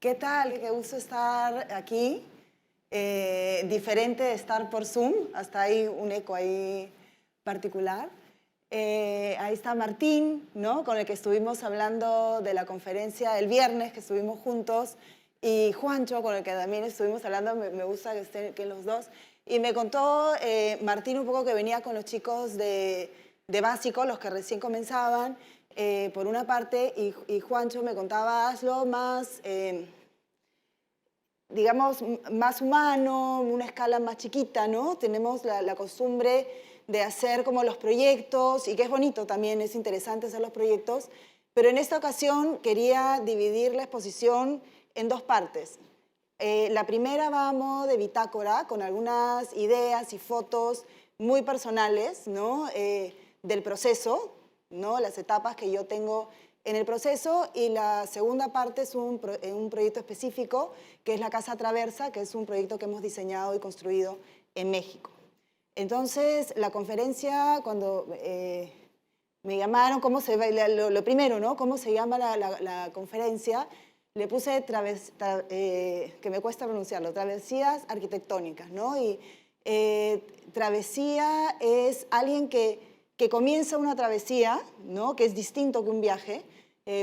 ¿Qué tal? Qué gusto estar aquí. Diferente de estar por Zoom, hasta hay un eco ahí particular. Ahí está Martín, ¿no? Con el que estuvimos hablando de la conferencia el viernes, que estuvimos juntos, y Juancho, con el que también estuvimos hablando, me gusta que estén los dos. Y me contó Martín un poco que venía con los chicos de básico, los que recién comenzaban, por una parte, y Juancho me contaba, hazlo más, digamos, más humano, una escala más chiquita, ¿no? Tenemos la costumbre de hacer como los proyectos, y que es bonito también, es interesante hacer los proyectos, pero en esta ocasión quería dividir la exposición en dos partes. La primera va a modo de bitácora, con algunas ideas y fotos muy personales, ¿no? Del proceso, ¿no? Las etapas que yo tengo en el proceso, y la segunda parte es un proyecto específico, que es la Casa Traversa, que es un proyecto que hemos diseñado y construido en México. Entonces, la conferencia, cuando me llamaron, lo primero, ¿no? ¿Cómo se llama la conferencia? Le puse, que me cuesta pronunciarlo, travesías arquitectónicas, ¿no? Y travesía es alguien que comienza una travesía, ¿no? Que es distinto que un viaje,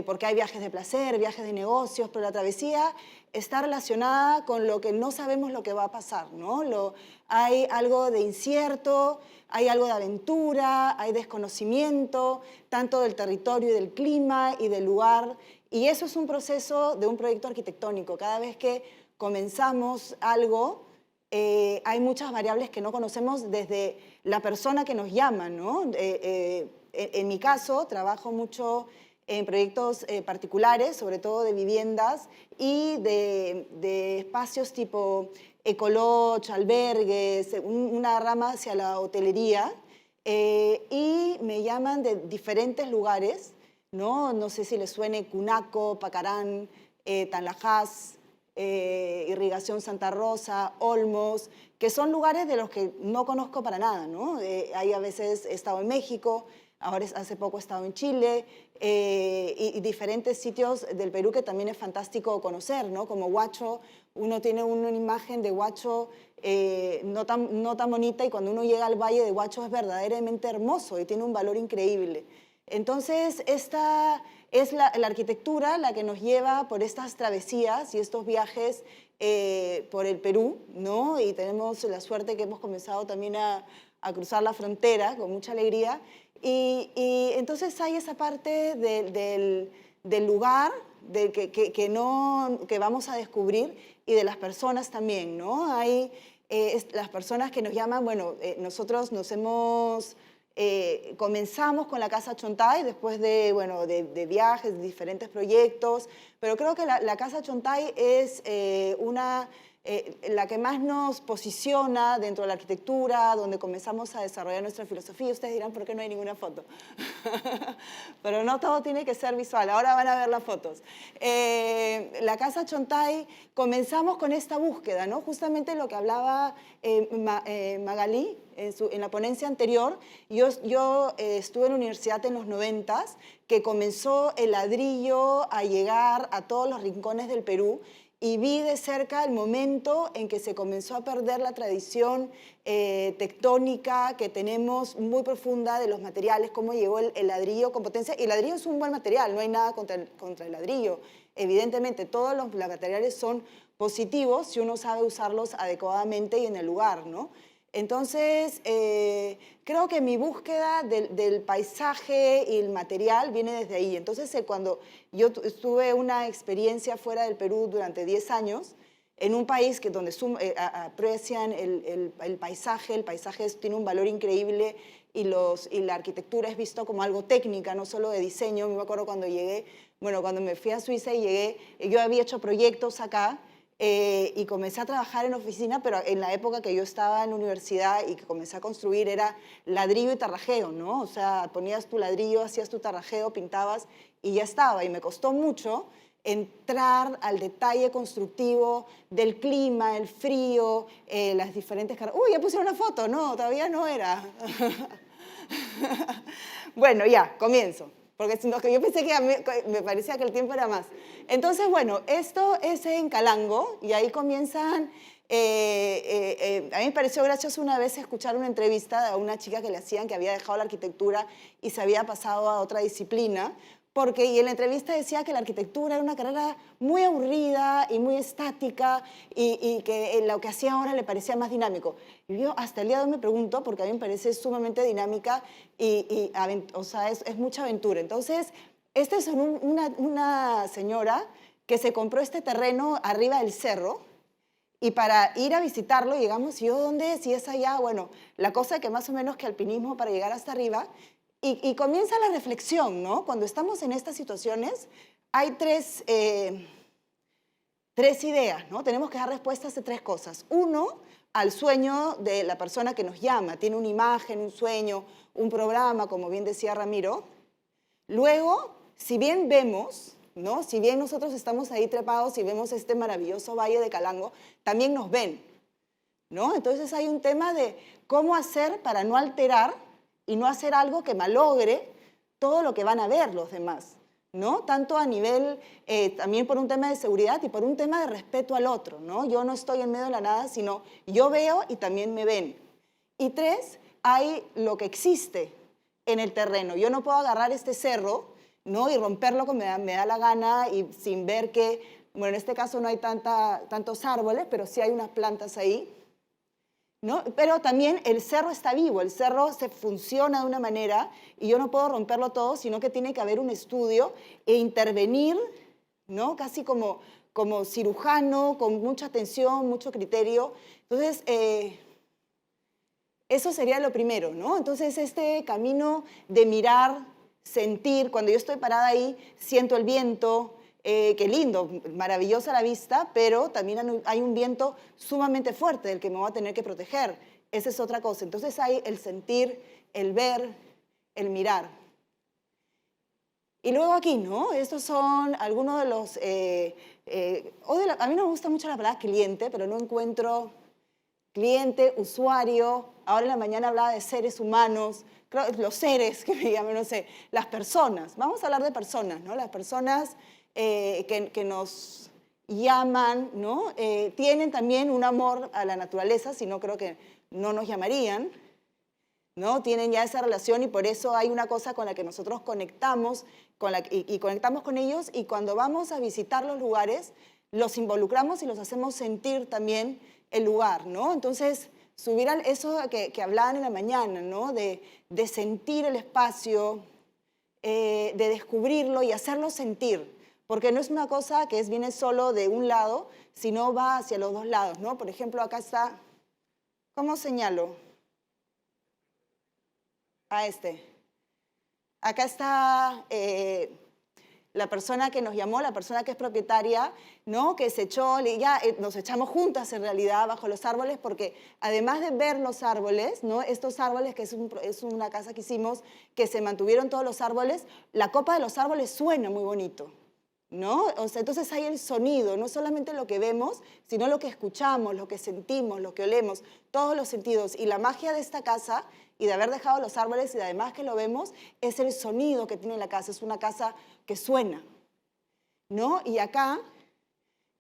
porque hay viajes de placer, viajes de negocios, pero la travesía está relacionada con lo que no sabemos lo que va a pasar, ¿no? Hay algo de incierto, hay algo de aventura, hay desconocimiento, tanto del territorio y del clima y del lugar, y eso es un proceso de un proyecto arquitectónico. Cada vez que comenzamos algo, hay muchas variables que no conocemos desde la persona que nos llama, ¿no? En mi caso, trabajo mucho en proyectos particulares, sobre todo de viviendas y de espacios tipo ecolodge, albergues, una rama hacia la hotelería, y me llaman de diferentes lugares, ¿no? No sé si les suene Cunaco, Pacarán, Tanlajas, Irrigación Santa Rosa, Olmos, que son lugares de los que no conozco para nada, ¿no? Ahí a veces he estado en México, ahora hace poco he estado en Chile, y diferentes sitios del Perú que también es fantástico conocer, ¿no? Como Huacho, uno tiene una imagen de Huacho no tan bonita, y cuando uno llega al Valle de Huacho es verdaderamente hermoso y tiene un valor increíble. Entonces, esta es la arquitectura la que nos lleva por estas travesías y estos viajes por el Perú, ¿no? Y tenemos la suerte que hemos comenzado también a cruzar la frontera con mucha alegría. Y entonces hay esa parte del lugar que vamos a descubrir, y de las personas también, ¿no? Hay las personas que nos llaman, bueno, nosotros comenzamos con la Casa Chontay después de viajes, de diferentes proyectos, pero creo que la Casa Chontay es la que más nos posiciona dentro de la arquitectura, donde comenzamos a desarrollar nuestra filosofía. Ustedes dirán, ¿por qué no hay ninguna foto? Pero no todo tiene que ser visual, ahora van a ver las fotos. La Casa Chontay, comenzamos con esta búsqueda, ¿no? Justamente lo que hablaba Magalí en la ponencia anterior. Yo estuve en la universidad en los 90s, que comenzó el ladrillo a llegar a todos los rincones del Perú, y vi de cerca el momento en que se comenzó a perder la tradición tectónica que tenemos muy profunda de los materiales, cómo llegó el ladrillo con potencia. Y el ladrillo es un buen material, no hay nada contra el ladrillo. Evidentemente, todos los materiales son positivos si uno sabe usarlos adecuadamente y en el lugar, ¿no? Entonces, creo que mi búsqueda del paisaje y el material viene desde ahí. Entonces, cuando yo tuve una experiencia fuera del Perú durante 10 años, en un país donde aprecian el paisaje tiene un valor increíble, y la arquitectura es visto como algo técnica, no solo de diseño. Me acuerdo cuando llegué, bueno, cuando me fui a Suiza y llegué, yo había hecho proyectos acá, y comencé a trabajar en oficina, pero en la época que yo estaba en la universidad y que comencé a construir era ladrillo y tarrajeo, ¿no? O sea, ponías tu ladrillo, hacías tu tarrajeo, pintabas y ya estaba. Y me costó mucho entrar al detalle constructivo del clima, el frío, las diferentes... ¡Uy, ya pusieron una foto! No, todavía no era. Bueno, ya, comienzo. porque si no, que yo pensé que me parecía que el tiempo era más. Entonces, bueno, esto es en Calango y ahí comienzan... a mí me pareció gracioso una vez escuchar una entrevista a una chica que le hacían que había dejado la arquitectura y se había pasado a otra disciplina, porque y en la entrevista decía que la arquitectura era una carrera muy aburrida y muy estática y que lo que hacía ahora le parecía más dinámico. Y yo hasta el día de hoy me pregunto, porque a mí me parece sumamente dinámica o sea, es mucha aventura. Entonces, esta es una señora que se compró este terreno arriba del cerro y para ir a visitarlo llegamos, y yo, ¿dónde es? Y es allá, bueno, la cosa que más o menos que alpinismo para llegar hasta arriba. Y comienza la reflexión, ¿no? Cuando estamos en estas situaciones, hay tres ideas, ¿no? Tenemos que dar respuestas a tres cosas. Uno, al sueño de la persona que nos llama. Tiene una imagen, un sueño, un programa, como bien decía Ramiro. Luego, si bien vemos, ¿no? Si bien nosotros estamos ahí trepados y vemos este maravilloso valle de Calango, también nos ven, ¿no? Entonces hay un tema de cómo hacer para no alterar y no hacer algo que malogre todo lo que van a ver los demás, ¿no? Tanto a nivel, también por un tema de seguridad y por un tema de respeto al otro, ¿no? Yo no estoy en medio de la nada, sino yo veo y también me ven. Y tres, hay lo que existe en el terreno. Yo no puedo agarrar este cerro, ¿no? Y romperlo como me da la gana y sin ver que, bueno, en este caso no hay tantos árboles, pero sí hay unas plantas ahí, ¿no? Pero también el cerro está vivo, el cerro se funciona de una manera y yo no puedo romperlo todo, sino que tiene que haber un estudio e intervenir, ¿no? Casi como cirujano, con mucha atención, mucho criterio. Entonces, eso sería lo primero, ¿no? Entonces, este camino de mirar, sentir, cuando yo estoy parada ahí, siento el viento, qué lindo, maravillosa la vista, pero también hay un viento sumamente fuerte del que me voy a tener que proteger. Esa es otra cosa. Entonces hay el sentir, el ver, el mirar. Y luego aquí, ¿no? Estos son algunos de los... a mí no me gusta mucho la palabra cliente, pero no encuentro cliente, usuario. Ahora en la mañana hablaba de seres humanos, los seres que me llaman, no sé, las personas. Vamos a hablar de personas, ¿no? Las personas que nos llaman, ¿no? Tienen también un amor a la naturaleza, si no creo que no nos llamarían, ¿no? Tienen ya esa relación y por eso hay una cosa con la que nosotros conectamos y conectamos con ellos, y cuando vamos a visitar los lugares, los involucramos y los hacemos sentir también el lugar, ¿no? Entonces, subir a eso que hablaban en la mañana, ¿no? De sentir el espacio, de descubrirlo y hacerlo sentir. Porque no es una cosa que viene solo de un lado, sino va hacia los dos lados, ¿no? Por ejemplo, acá está, ¿cómo señalo? A este. Acá está la persona que nos llamó, la persona que es propietaria, ¿no? Que se echó, ya nos echamos juntas en realidad bajo los árboles, porque además de ver los árboles, ¿no? Estos árboles, que es una casa que hicimos, que se mantuvieron todos los árboles, la copa de los árboles suena muy bonito, ¿no? O sea, entonces hay el sonido, no solamente lo que vemos, sino lo que escuchamos, lo que sentimos, lo que olemos, todos los sentidos. Y la magia de esta casa y de haber dejado los árboles y además que lo vemos es el sonido que tiene la casa. Es una casa que suena, ¿no? Y acá,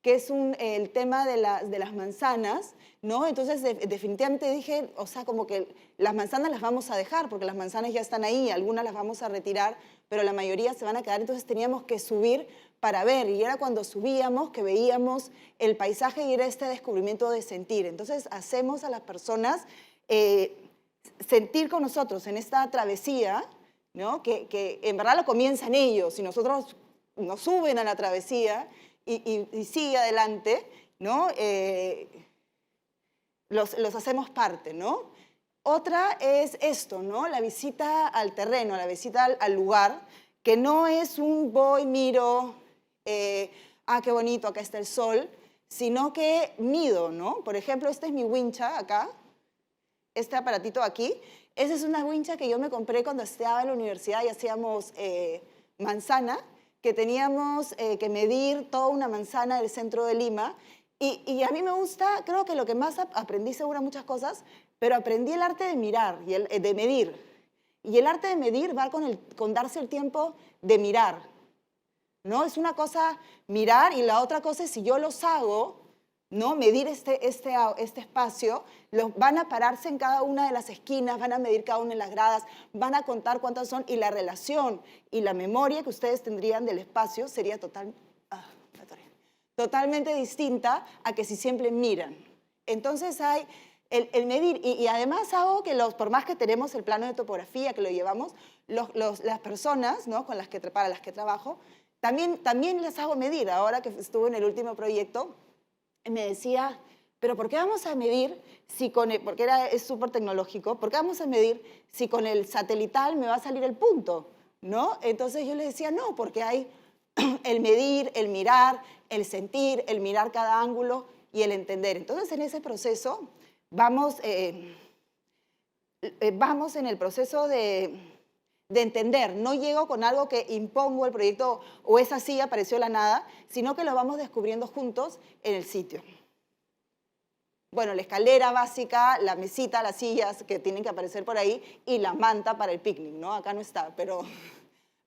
que es el tema de las manzanas, ¿no? Entonces definitivamente dije, o sea, como que las manzanas las vamos a dejar, porque las manzanas ya están ahí, algunas las vamos a retirar, pero la mayoría se van a quedar, entonces teníamos que subir para ver, y era cuando subíamos que veíamos el paisaje y era este descubrimiento de sentir. Entonces hacemos a las personas sentir con nosotros en esta travesía, ¿no? Que en verdad lo comienzan ellos y nosotros nos suben a la travesía y sigue adelante, ¿no? Los hacemos parte, ¿no? Otra es esto, ¿no? La visita al terreno, la visita al lugar, que no es un voy, miro, qué bonito, acá está el sol, sino que mido, ¿no? Por ejemplo, esta es mi wincha acá, este aparatito aquí. Esa es una wincha que yo me compré cuando estaba en la universidad y hacíamos manzana, que teníamos que medir toda una manzana del centro de Lima. Y a mí me gusta, creo que lo que más aprendí, seguro muchas cosas, pero aprendí el arte de mirar, y de medir. Y el arte de medir va con darse el tiempo de mirar, ¿no? Es una cosa mirar y la otra cosa es si yo los hago, ¿no? Medir este espacio, van a pararse en cada una de las esquinas, van a medir cada una de las gradas, van a contar cuántas son y la relación y la memoria que ustedes tendrían del espacio sería totalmente distinta a que si siempre miran. Entonces hay el medir y además hago que por más que tenemos el plano de topografía, que lo llevamos, las personas, ¿no? Para las que trabajo, también les hago medir. Ahora que estuve en el último proyecto, me decía, pero ¿por qué vamos a medir si porque es súper tecnológico, ¿por qué vamos a medir si con el satelital me va a salir el punto? ¿No? Entonces yo le decía, no, porque hay el medir, el mirar, el sentir, el mirar cada ángulo y el entender. Entonces en ese proceso vamos en el proceso de entender. No llego con algo que impongo el proyecto o es así, apareció de la nada, sino que lo vamos descubriendo juntos en el sitio. Bueno, la escalera básica, la mesita, las sillas que tienen que aparecer por ahí y la manta para el picnic, ¿no? Acá no está, pero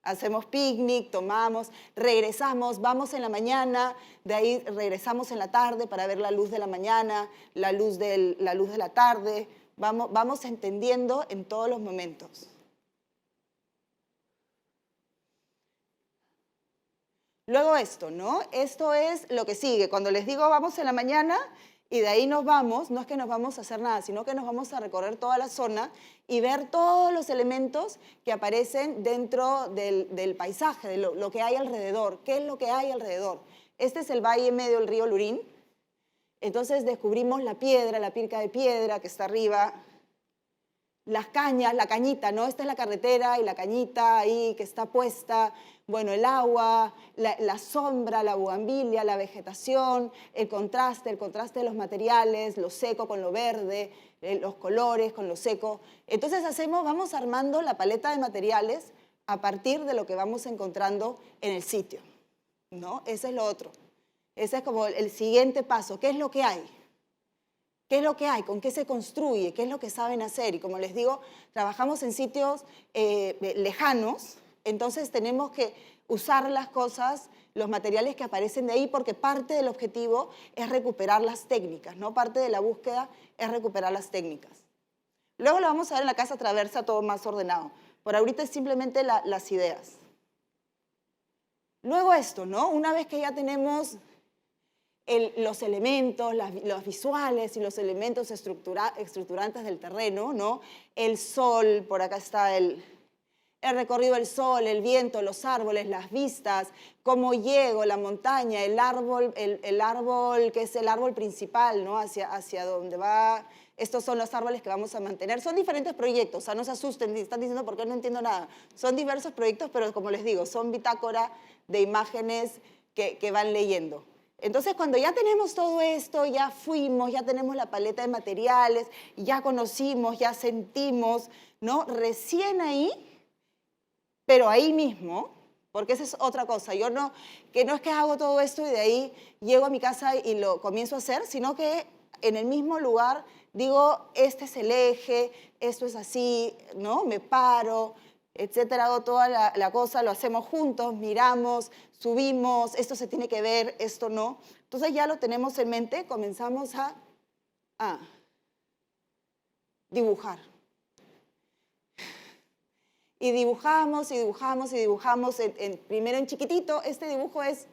hacemos picnic, tomamos, regresamos, vamos en la mañana, de ahí regresamos en la tarde para ver la luz de la mañana, la luz de la tarde. Vamos entendiendo en todos los momentos. Luego esto, ¿no? Esto es lo que sigue. Cuando les digo vamos en la mañana y de ahí nos vamos, no es que nos vamos a hacer nada, sino que nos vamos a recorrer toda la zona y ver todos los elementos que aparecen dentro del paisaje, de lo que hay alrededor. ¿Qué es lo que hay alrededor? Este es el valle medio del río Lurín. Entonces descubrimos la piedra, la pirca de piedra que está arriba, las cañas, la cañita, ¿no? Esta es la carretera y la cañita ahí que está puesta, bueno, el agua, la sombra, la bugambilia, la vegetación, el contraste de los materiales, lo seco con lo verde, los colores con lo seco. Entonces vamos armando la paleta de materiales a partir de lo que vamos encontrando en el sitio, ¿no? Ese es lo otro. Ese es como el siguiente paso. ¿Qué es lo que hay? ¿Qué es lo que hay? ¿Con qué se construye? ¿Qué es lo que saben hacer? Y como les digo, trabajamos en sitios lejanos, entonces tenemos que usar las cosas, los materiales que aparecen de ahí, porque parte del objetivo es recuperar las técnicas, ¿no? Parte de la búsqueda es recuperar las técnicas. Luego lo vamos a ver en la casa traversa todo más ordenado. Por ahorita es simplemente las ideas. Luego esto, ¿no? Una vez que ya tenemos los elementos, los visuales y los elementos estructurantes del terreno, ¿no? El sol, por acá está el recorrido del sol, el viento, los árboles, las vistas, cómo llego, la montaña, el árbol que es el árbol principal, ¿no? Hacia donde va. Estos son los árboles que vamos a mantener. Son diferentes proyectos, o sea, no se asusten, están diciendo por qué no entiendo nada. Son diversos proyectos, pero como les digo, son bitácora de imágenes que van leyendo. Entonces, cuando ya tenemos todo esto, ya fuimos, ya tenemos la paleta de materiales, ya conocimos, ya sentimos, ¿no? Recién ahí, pero ahí mismo, porque esa es otra cosa. Que no es que hago todo esto y de ahí llego a mi casa y lo comienzo a hacer, sino que en el mismo lugar digo, este es el eje, esto es así, ¿no? Me paro, etcétera, hago toda la cosa, lo hacemos juntos, miramos, subimos, esto se tiene que ver, esto no. Entonces ya lo tenemos en mente, comenzamos a dibujar. Y dibujamos, y dibujamos, y dibujamos, primero en chiquitito. Este dibujo es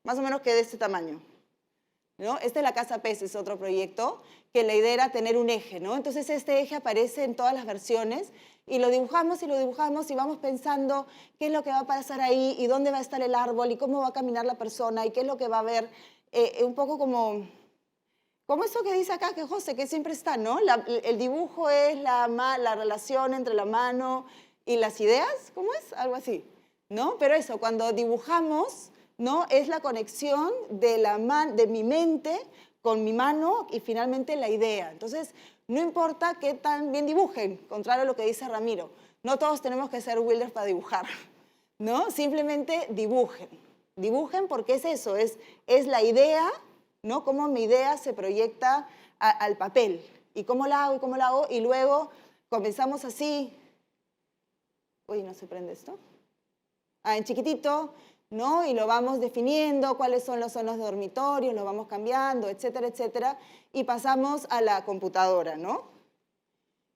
más o menos que de este tamaño, ¿no? Esta es la Casa Pez, es otro proyecto, que la idea era tener un eje, ¿no? Entonces este eje aparece en todas las versiones, y lo dibujamos y vamos pensando qué es lo que va a pasar ahí, y dónde va a estar el árbol, y cómo va a caminar la persona, y qué es lo que va a haber, un poco como eso que dice acá, que José, que siempre está, ¿no? El dibujo es la relación entre la mano y las ideas, ¿cómo es? Algo así, ¿no? Pero eso, cuando dibujamos, ¿no? Es la conexión de mi mente con mi mano y finalmente la idea. Entonces, no importa qué tan bien dibujen, contrario a lo que dice Ramiro. No todos tenemos que ser Wilders para dibujar, ¿no? Simplemente dibujen. Dibujen porque es eso, es la idea, ¿no? Cómo mi idea se proyecta al papel. Y cómo la hago, y luego comenzamos así, Uy, no se prende esto. En chiquitito, ¿no? Y lo vamos definiendo, cuáles son los zonas de dormitorios, lo vamos cambiando, etcétera, etcétera. Y pasamos a la computadora, ¿no?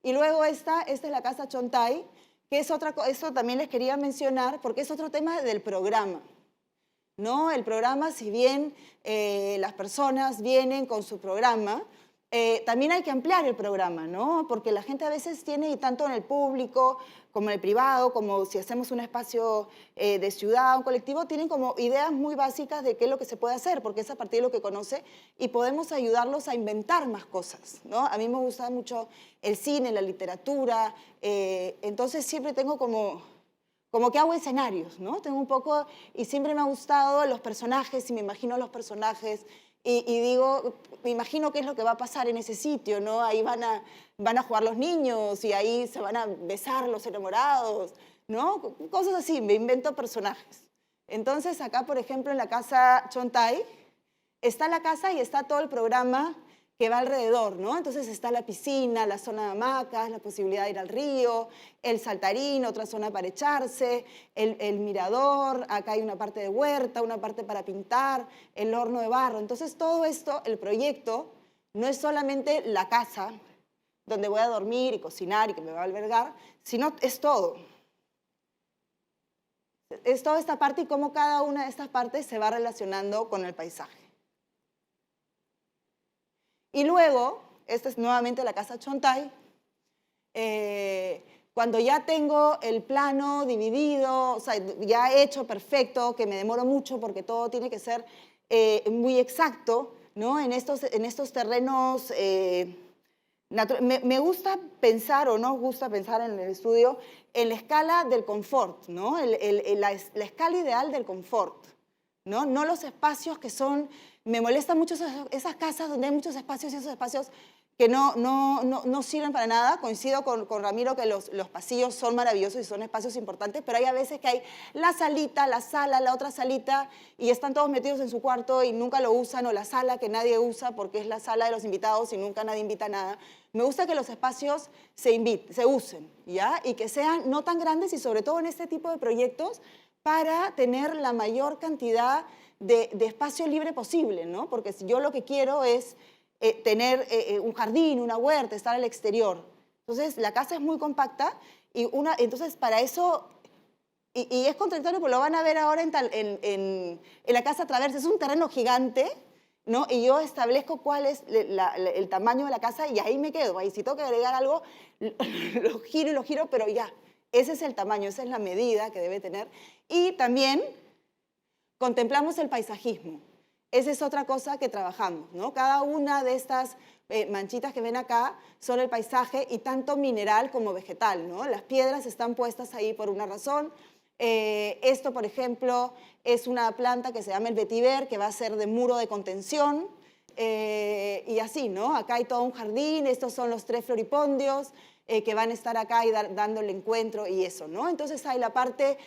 Y luego esta es la casa Chontay, que es otra cosa, eso también les quería mencionar, porque es otro tema del programa, ¿no? El programa, si bien las personas vienen con su programa, también hay que ampliar el programa, ¿no? Porque la gente a veces tiene, y tanto en el público como en el privado, como si hacemos un espacio de ciudad, un colectivo, tienen como ideas muy básicas de qué es lo que se puede hacer, porque es a partir de lo que conoce y podemos ayudarlos a inventar más cosas, ¿no? A mí me gusta mucho el cine, la literatura, entonces siempre tengo como que hago escenarios, ¿no? Tengo un poco, y siempre me ha gustado los personajes, y me imagino los personajes, y digo, me imagino qué es lo que va a pasar en ese sitio, ¿no? Ahí van a jugar los niños, y ahí se van a besar los enamorados, ¿no? Cosas así, me invento personajes. Entonces, acá, por ejemplo, en la casa Chontay, está la casa y está todo el programa que va alrededor, ¿no? Entonces está la piscina, la zona de hamacas, la posibilidad de ir al río, el saltarín, otra zona para echarse, el mirador, acá hay una parte de huerta, una parte para pintar, el horno de barro. Entonces todo esto, el proyecto, no es solamente la casa donde voy a dormir y cocinar y que me va a albergar, sino es todo. Es toda esta parte y cómo cada una de estas partes se va relacionando con el paisaje. Y luego, esta es nuevamente la casa Chontay, cuando ya tengo el plano dividido, o sea, ya hecho perfecto, que me demoro mucho porque todo tiene que ser muy exacto, ¿no? En estos terrenos, me gusta pensar, o nos gusta pensar en el estudio, en la escala del confort, ¿no? La escala ideal del confort, ¿no? No los espacios que son... Me molestan mucho esas casas donde hay muchos espacios y esos espacios que no sirven para nada. Coincido con Ramiro que los pasillos son maravillosos y son espacios importantes, pero hay a veces que hay la salita, la sala, la otra salita y están todos metidos en su cuarto y nunca lo usan, o la sala que nadie usa porque es la sala de los invitados y nunca nadie invita a nada. Me gusta que los espacios se usen, ¿ya? Y que sean no tan grandes y sobre todo en este tipo de proyectos para tener la mayor cantidad de espacio libre posible, ¿no? Porque si yo lo que quiero es tener un jardín, una huerta, estar al exterior. Entonces, la casa es muy compacta y entonces para eso, y es contradictorio porque lo van a ver ahora en la casa Traversa, es un terreno gigante, ¿no? Y yo establezco cuál es el tamaño de la casa y ahí me quedo. Ahí si tengo que agregar algo, lo giro, pero ya, ese es el tamaño, esa es la medida que debe tener. Y también contemplamos el paisajismo. Esa es otra cosa que trabajamos, ¿no? Cada una de estas manchitas que ven acá son el paisaje y tanto mineral como vegetal, ¿no? Las piedras están puestas ahí por una razón. Esto, por ejemplo, es una planta que se llama el vetiver, que va a ser de muro de contención, y así, ¿no? Acá hay todo un jardín, estos son los 3 floripondios, que van a estar acá y dando el encuentro y eso, ¿no? Entonces hay la parte,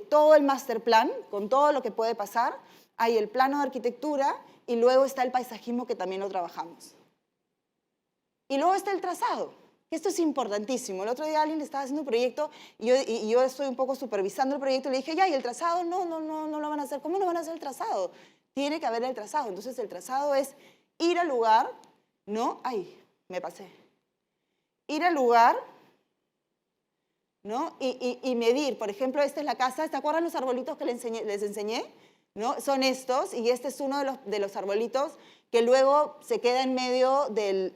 todo el master plan, con todo lo que puede pasar, hay el plano de arquitectura y luego está el paisajismo que también lo trabajamos. Y luego está el trazado, que esto es importantísimo. El otro día alguien estaba haciendo un proyecto y yo estoy un poco supervisando el proyecto y le dije, ya, ¿y el trazado? No lo van a hacer. ¿Cómo no van a hacer el trazado? Tiene que haber el trazado. Entonces el trazado es ir al lugar, ¿no? Ay, me pasé. Ir al lugar, ¿no? Y medir. Por ejemplo, esta es la casa. ¿Te acuerdan los arbolitos que les enseñé? ¿No? Son estos, y este es uno de los arbolitos que luego se queda en medio del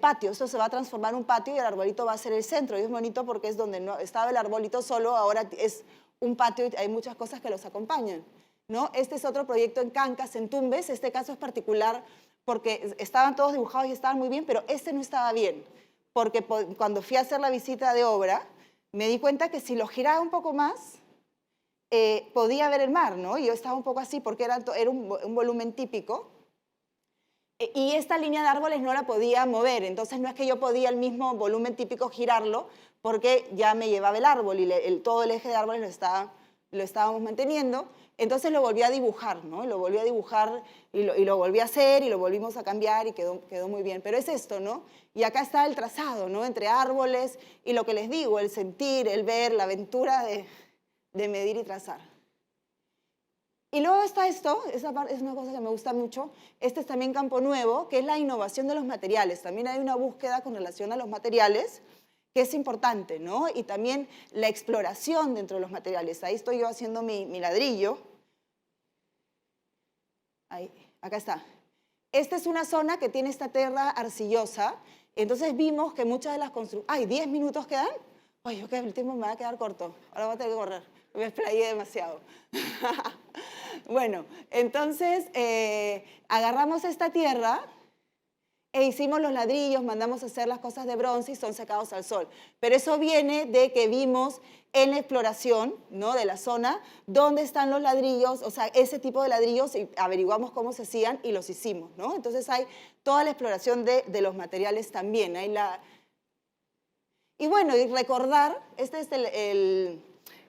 patio. Esto se va a transformar en un patio y el arbolito va a ser el centro. Y es bonito porque es donde no estaba el arbolito solo, ahora es un patio y hay muchas cosas que los acompañan, ¿no? Este es otro proyecto en Cancas, en Tumbes. Este caso es particular porque estaban todos dibujados y estaban muy bien, pero este no estaba bien. Porque cuando fui a hacer la visita de obra, me di cuenta que si lo giraba un poco más, podía ver el mar, ¿no? Y yo estaba un poco así porque era un volumen típico. Y esta línea de árboles no la podía mover, entonces no es que yo podía el mismo volumen típico girarlo, porque ya me llevaba el árbol y todo el eje de árboles lo estaba lo estábamos manteniendo, entonces lo volví a dibujar, ¿no? Lo volví a dibujar y lo volví a hacer y lo volvimos a cambiar y quedó muy bien. Pero es esto, ¿no? Y acá está el trazado, ¿no? Entre árboles y lo que les digo, el sentir, el ver, la aventura de medir y trazar. Y luego está esto, esa parte es una cosa que me gusta mucho, este es también campo nuevo, que es la innovación de los materiales. También hay una búsqueda con relación a los materiales, que es importante, ¿no? Y también la exploración dentro de los materiales. Ahí estoy yo haciendo mi ladrillo. Ahí, acá está. Esta es una zona que tiene esta tierra arcillosa, entonces vimos que muchas de las construcciones... ¡Ay, 10 minutos quedan! ¡Ay, ok, el tiempo me va a quedar corto! Ahora voy a tener que correr, me explayé demasiado. Bueno, entonces agarramos esta tierra e hicimos los ladrillos, mandamos a hacer las cosas de bronce y son secados al sol. Pero eso viene de que vimos en la exploración, ¿no?, de la zona dónde están los ladrillos, o sea, ese tipo de ladrillos, y averiguamos cómo se hacían y los hicimos, ¿no? Entonces hay toda la exploración de los materiales también. Y bueno, y recordar, este es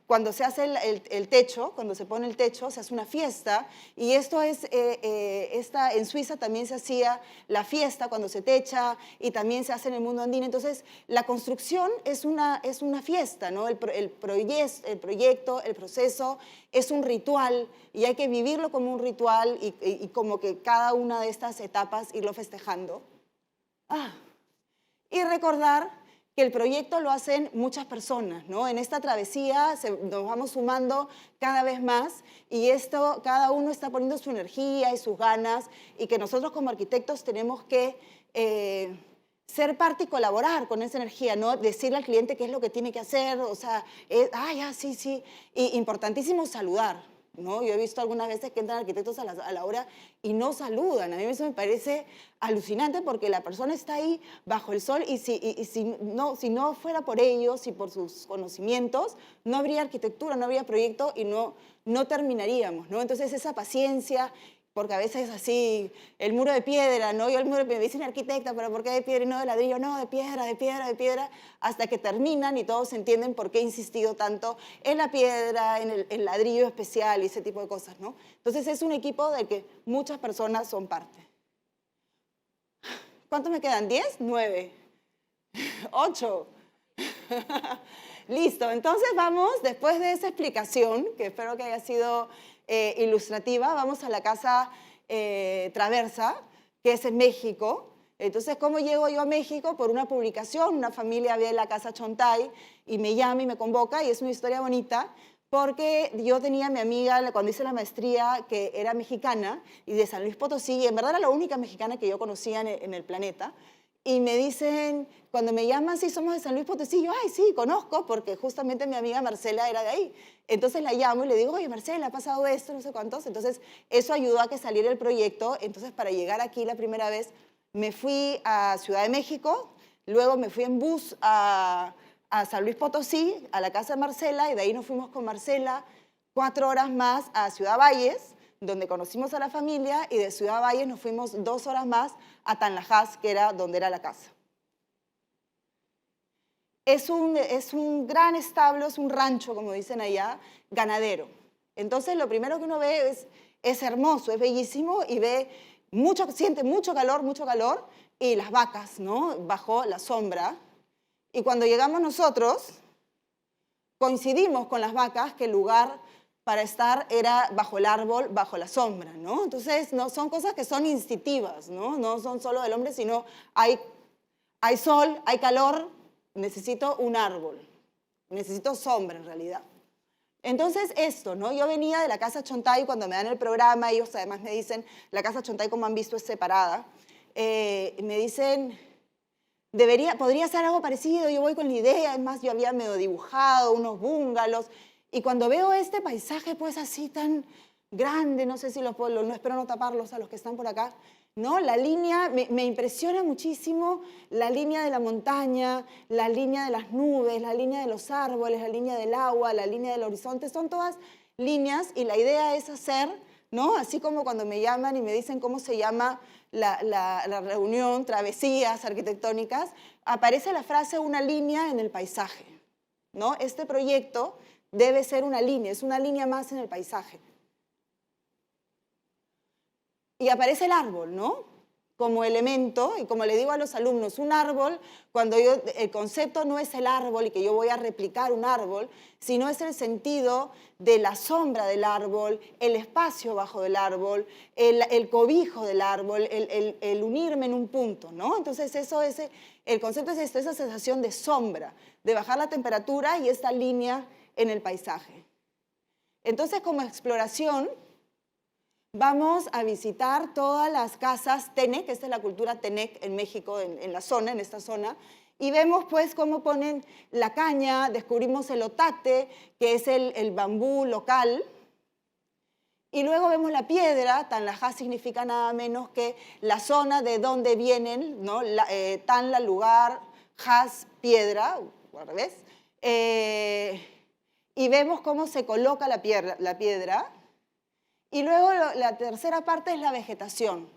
cuando se hace el techo, cuando se pone el techo, se hace una fiesta, y esto es, en Suiza también se hacía la fiesta cuando se techa, y también se hace en el mundo andino. Entonces, la construcción es una fiesta, ¿no? El proyecto, el proceso, es un ritual, y hay que vivirlo como un ritual, y como que cada una de estas etapas irlo festejando. Y recordar que el proyecto lo hacen muchas personas, ¿no? En esta travesía nos vamos sumando cada vez más y cada uno está poniendo su energía y sus ganas, y que nosotros como arquitectos tenemos que ser parte y colaborar con esa energía, ¿no? Decirle al cliente qué es lo que tiene que hacer, o sea, ya, sí, sí. Y importantísimo saludar, ¿no? Yo he visto algunas veces que entran arquitectos a la hora y no saludan. A mí eso me parece alucinante, porque la persona está ahí bajo el sol, y si no fuera por ellos y por sus conocimientos, no habría arquitectura, no habría proyecto y no terminaríamos, ¿no? Entonces esa paciencia, porque a veces así, el muro de piedra, ¿no? Yo el muro de piedra, me dicen arquitecta, pero ¿por qué de piedra y no de ladrillo? No, de piedra, de piedra, de piedra, hasta que terminan y todos entienden por qué he insistido tanto en la piedra, en el ladrillo especial y ese tipo de cosas, ¿no? Entonces es un equipo del que muchas personas son parte. ¿Cuántos me quedan? ¿10? ¿9? ¿8? Listo, entonces vamos, después de esa explicación, que espero que haya sido ilustrativa, vamos a la Casa Traversa, que es en México. Entonces, ¿cómo llego yo a México? Por una publicación, una familia ve la Casa Chontay y me llama y me convoca, y es una historia bonita, porque yo tenía a mi amiga, cuando hice la maestría, que era mexicana y de San Luis Potosí, y en verdad era la única mexicana que yo conocía en el planeta. Y me dicen, cuando me llaman, sí, somos de San Luis Potosí, yo, ay, sí, conozco, porque justamente mi amiga Marcela era de ahí. Entonces la llamo y le digo, oye, Marcela, ha pasado esto, no sé cuántos. Entonces eso ayudó a que saliera el proyecto. Entonces, para llegar aquí la primera vez, me fui a Ciudad de México, luego me fui en bus a San Luis Potosí, a la casa de Marcela, y de ahí nos fuimos con Marcela 4 horas más a Ciudad Valles, donde conocimos a la familia, y de Ciudad Valles nos fuimos 2 horas más a Tanlajas, que era donde era la casa. Es un gran establo, es un rancho, como dicen allá, ganadero. Entonces, lo primero que uno ve es hermoso, es bellísimo, y siente mucho calor, y las vacas, ¿no?, bajo la sombra. Y cuando llegamos nosotros, coincidimos con las vacas que el lugar para estar era bajo el árbol, bajo la sombra, ¿no? Entonces, no son cosas que son instintivas, ¿no? No son solo del hombre, sino hay sol, hay calor, necesito un árbol, necesito sombra en realidad. Entonces esto, ¿no? Yo venía de la Casa Chontay, cuando me dan el programa, ellos además me dicen, la Casa Chontay, como han visto, es separada, me dicen, podría ser algo parecido, yo voy con la idea, además yo había medio dibujado unos búngalos, y cuando veo este paisaje pues así tan grande, no sé si no espero no taparlos a los que están por acá, ¿no? La línea, me impresiona muchísimo la línea de la montaña, la línea de las nubes, la línea de los árboles, la línea del agua, la línea del horizonte, son todas líneas, y la idea es hacer, ¿no? Así como cuando me llaman y me dicen cómo se llama la reunión, travesías arquitectónicas, aparece la frase una línea en el paisaje, ¿no? Este proyecto debe ser una línea, es una línea más en el paisaje. Y aparece el árbol, ¿no? Como elemento, y como le digo a los alumnos, un árbol, el concepto no es el árbol y que yo voy a replicar un árbol, sino es el sentido de la sombra del árbol, el espacio bajo del árbol, el cobijo del árbol, el unirme en un punto, ¿no? Entonces el concepto es esto, esa sensación de sombra, de bajar la temperatura y esta línea en el paisaje. Entonces, como exploración, vamos a visitar todas las casas Tenec, esta es la cultura Tenec en México, en esta zona, y vemos pues cómo ponen la caña, descubrimos el otate, que es el bambú local, y luego vemos la piedra, Tanlaja significa nada menos que la zona de donde vienen, ¿no? Tanla, lugar, Has, piedra, o al revés, y vemos cómo se coloca la piedra. Y luego la tercera parte es la vegetación,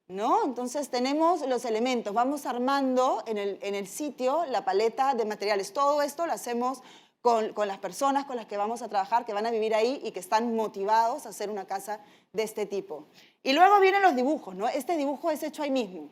¿no? Entonces tenemos los elementos, vamos armando en el sitio la paleta de materiales. Todo esto lo hacemos con las personas con las que vamos a trabajar, que van a vivir ahí y que están motivados a hacer una casa de este tipo. Y luego vienen los dibujos, ¿no? Este dibujo es hecho ahí mismo,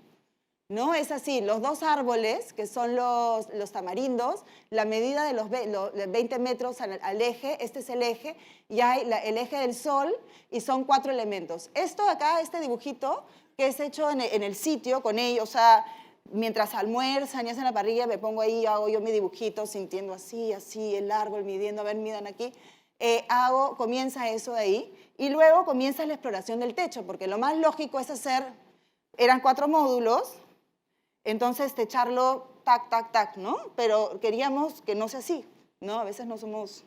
¿no? Es así, los dos árboles, que son los tamarindos, la medida de los 20 metros al eje, este es el eje, y hay el eje del sol, y son 4 elementos. Esto acá, este dibujito, que es hecho en el sitio con ellos, o sea, mientras almuerzan y hacen la parrilla, me pongo ahí, hago yo mi dibujito, sintiendo así, el árbol, midiendo, a ver, midan aquí, comienza eso de ahí, y luego comienza la exploración del techo, porque lo más lógico es eran 4 módulos, entonces techarlo tac, tac, tac, ¿no? Pero queríamos que no sea así, ¿no? A veces no somos